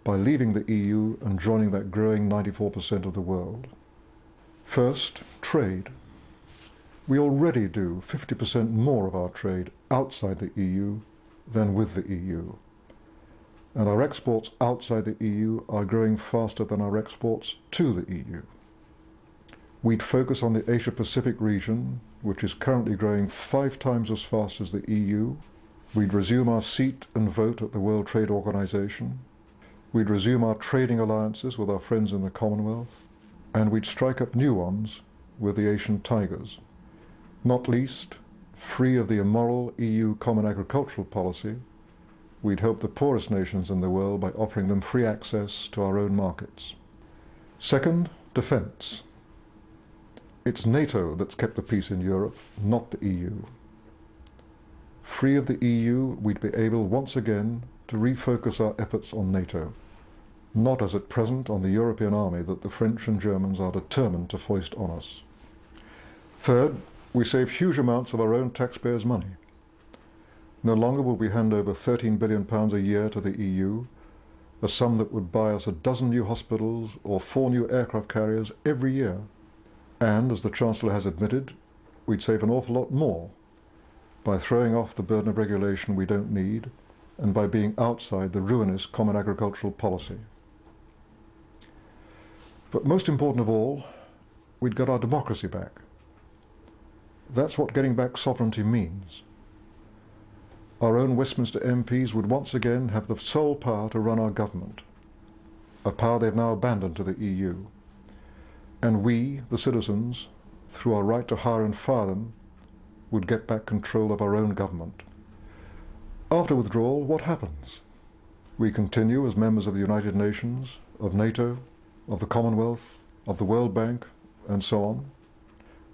by leaving the EU and joining that growing 94% of the world. First, trade. We already do 50% more of our trade outside the EU than with the EU. And our exports outside the EU are growing faster than our exports to the EU. We'd focus on the Asia-Pacific region, which is currently growing 5 times as fast as the EU. We'd resume our seat and vote at the World Trade Organization. We'd resume our trading alliances with our friends in the Commonwealth. And we'd strike up new ones with the Asian tigers. Not least, free of the immoral EU Common Agricultural Policy, we'd help the poorest nations in the world by offering them free access to our own markets. Second, defence. It's NATO that's kept the peace in Europe, not the EU. Free of the EU, we'd be able once again to refocus our efforts on NATO, not as at present on the European army that the French and Germans are determined to foist on us. Third, we save huge amounts of our own taxpayers' money. No longer will we hand over £13 billion a year to the EU, a sum that would buy us 12 new hospitals or 4 new aircraft carriers every year. And, as the Chancellor has admitted, we'd save an awful lot more by throwing off the burden of regulation we don't need and by being outside the ruinous Common Agricultural Policy. But most important of all, we'd got our democracy back. That's what getting back sovereignty means. Our own Westminster MPs would once again have the sole power to run our government, a power they've now abandoned to the EU. And we, the citizens, through our right to hire and fire them, would get back control of our own government. After withdrawal, what happens? We continue as members of the United Nations, of NATO, of the Commonwealth, of the World Bank, and so on.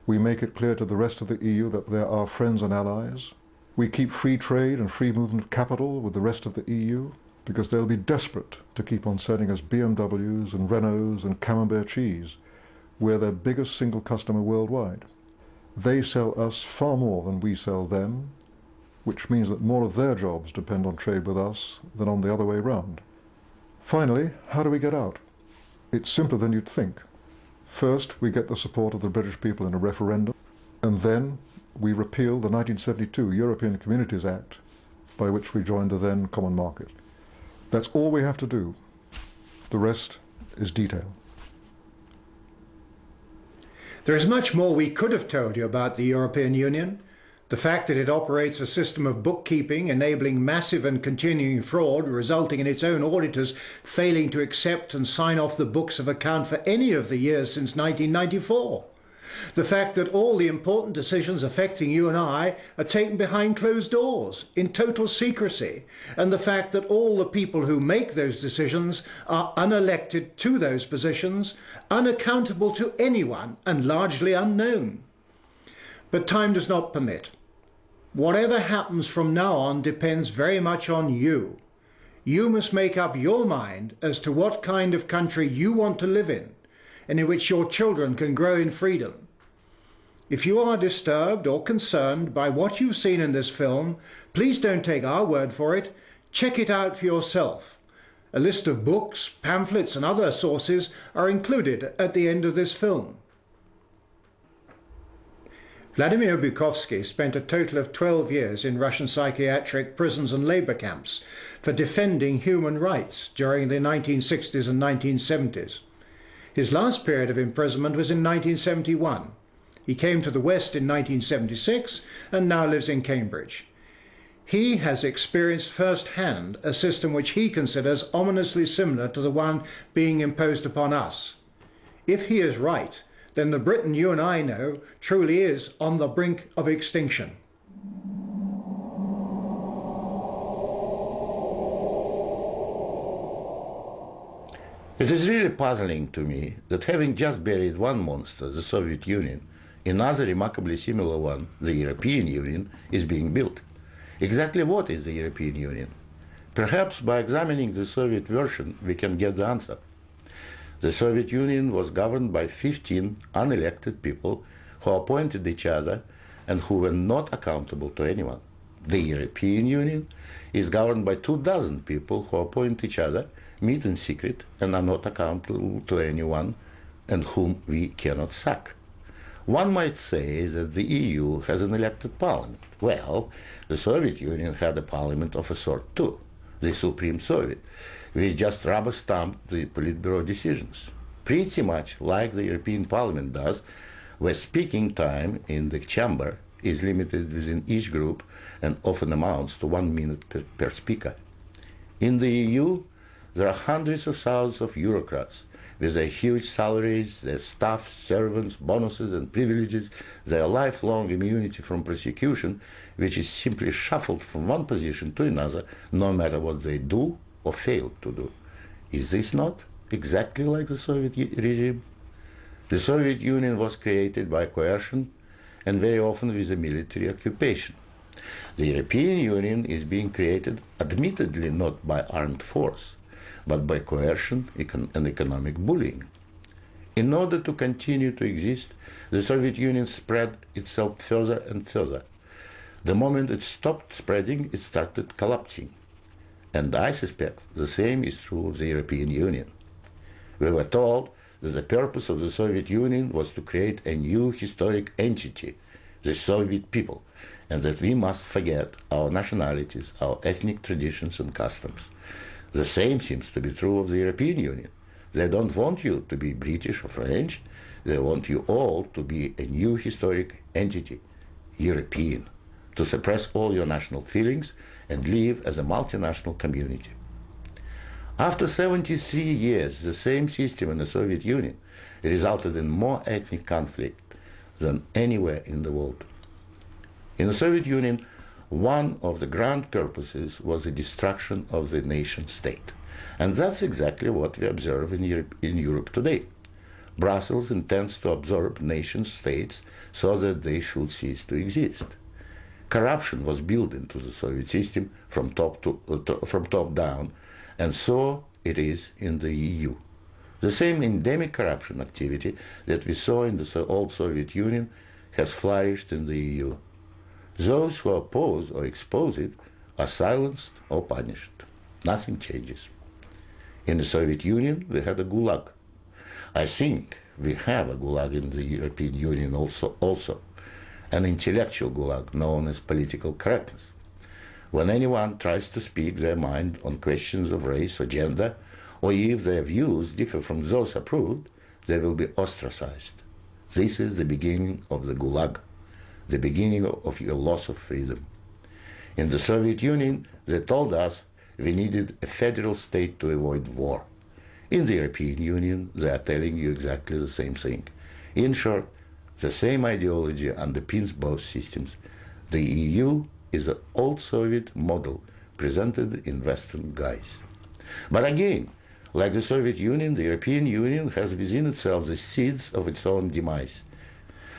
We make it clear to the rest of the EU that they're our friends and allies. We keep free trade and free movement of capital with the rest of the EU because they'll be desperate to keep on selling us BMWs and Renaults and Camembert cheese. We're their biggest single customer worldwide. They sell us far more than we sell them, which means that more of their jobs depend on trade with us than on the other way round. Finally, how do we get out? It's simpler than you'd think. First, we get the support of the British people in a referendum, and then we repeal the 1972 European Communities Act, by which we joined the then common market. That's all we have to do. The rest is detail. There is much more we could have told you about the European Union. The fact that it operates a system of bookkeeping enabling massive and continuing fraud, resulting in its own auditors failing to accept and sign off the books of account for any of the years since 1994. The fact that all the important decisions affecting you and I are taken behind closed doors, in total secrecy, and the fact that all the people who make those decisions are unelected to those positions, unaccountable to anyone, and largely unknown. But time does not permit. Whatever happens from now on depends very much on you. You must make up your mind as to what kind of country you want to live in, and in which your children can grow in freedom. If you are disturbed or concerned by what you've seen in this film, please don't take our word for it. Check it out for yourself. A list of books, pamphlets and other sources are included at the end of this film. Vladimir Bukovsky spent a total of 12 years in Russian psychiatric prisons and labor camps for defending human rights during the 1960s and 1970s. His last period of imprisonment was in 1971. He came to the West in 1976 and now lives in Cambridge. He has experienced firsthand a system which he considers ominously similar to the one being imposed upon us. If he is right, then the Britain you and I know truly is on the brink of extinction. It is really puzzling to me that having just buried one monster, the Soviet Union, another remarkably similar one, the European Union, is being built. Exactly what is the European Union? Perhaps by examining the Soviet version we can get the answer. The Soviet Union was governed by 15 unelected people who appointed each other and who were not accountable to anyone. The European Union is governed by 24 people who appoint each other meet in secret and are not accountable to anyone and whom we cannot sack. One might say that the EU has an elected parliament. Well, the Soviet Union had a parliament of a sort too, the Supreme Soviet, which just rubber-stamped the Politburo decisions, pretty much like the European Parliament does, where speaking time in the chamber is limited within each group and often amounts to 1 minute per speaker. In the EU, there are hundreds of thousands of bureaucrats with their huge salaries, their staff, servants, bonuses and privileges, their lifelong immunity from prosecution, which is simply shuffled from one position to another, no matter what they do or fail to do. Is this not exactly like the Soviet regime? The Soviet Union was created by coercion and very often with a military occupation. The European Union is being created admittedly not by armed force, but by coercion and economic bullying. In order to continue to exist, the Soviet Union spread itself further and further. The moment it stopped spreading, it started collapsing. And I suspect the same is true of the European Union. We were told that the purpose of the Soviet Union was to create a new historic entity, the Soviet people, and that we must forget our nationalities, our ethnic traditions and customs. The same seems to be true of the European Union. They don't want you to be British or French. They want you all to be a new historic entity, European, to suppress all your national feelings and live as a multinational community. After 73 years, the same system in the Soviet Union resulted in more ethnic conflict than anywhere in the world. In the Soviet Union, one of the grand purposes was the destruction of the nation state. And that's exactly what we observe in Europe today. Brussels intends to absorb nation states so that they should cease to exist. Corruption was built into the Soviet system from top down, and so it is in the EU. The same endemic corruption activity that we saw in the old Soviet Union has flourished in the EU. Those who oppose or expose it are silenced or punished. Nothing changes. In the Soviet Union, we had a gulag. I think we have a gulag in the European Union also, an intellectual gulag known as political correctness. When anyone tries to speak their mind on questions of race or gender, or if their views differ from those approved, they will be ostracized. This is the beginning of the gulag, the beginning of your loss of freedom. In the Soviet Union, they told us we needed a federal state to avoid war. In the European Union, they are telling you exactly the same thing. In short, the same ideology underpins both systems. The EU is an old Soviet model presented in Western guise. But again, like the Soviet Union, the European Union has within itself the seeds of its own demise.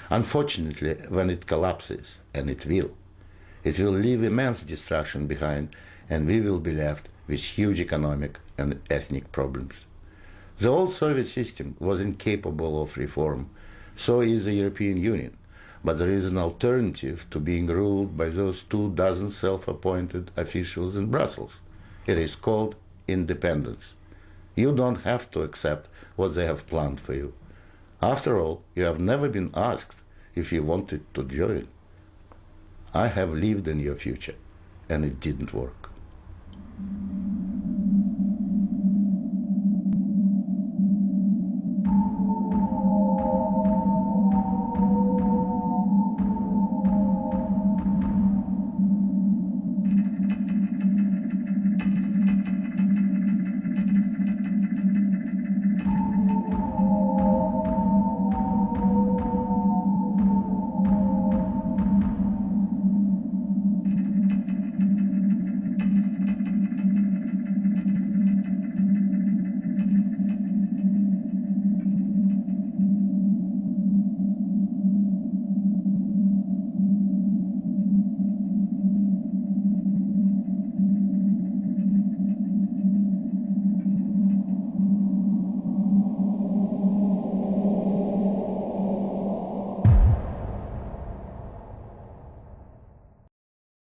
Unfortunately, when it collapses, and it will leave immense destruction behind, and we will be left with huge economic and ethnic problems. The old Soviet system was incapable of reform, so is the European Union. But there is an alternative to being ruled by those 24 self-appointed officials in Brussels. It is called independence. You don't have to accept what they have planned for you. After all, you have never been asked if you wanted to join. I have lived in your future, and it didn't work.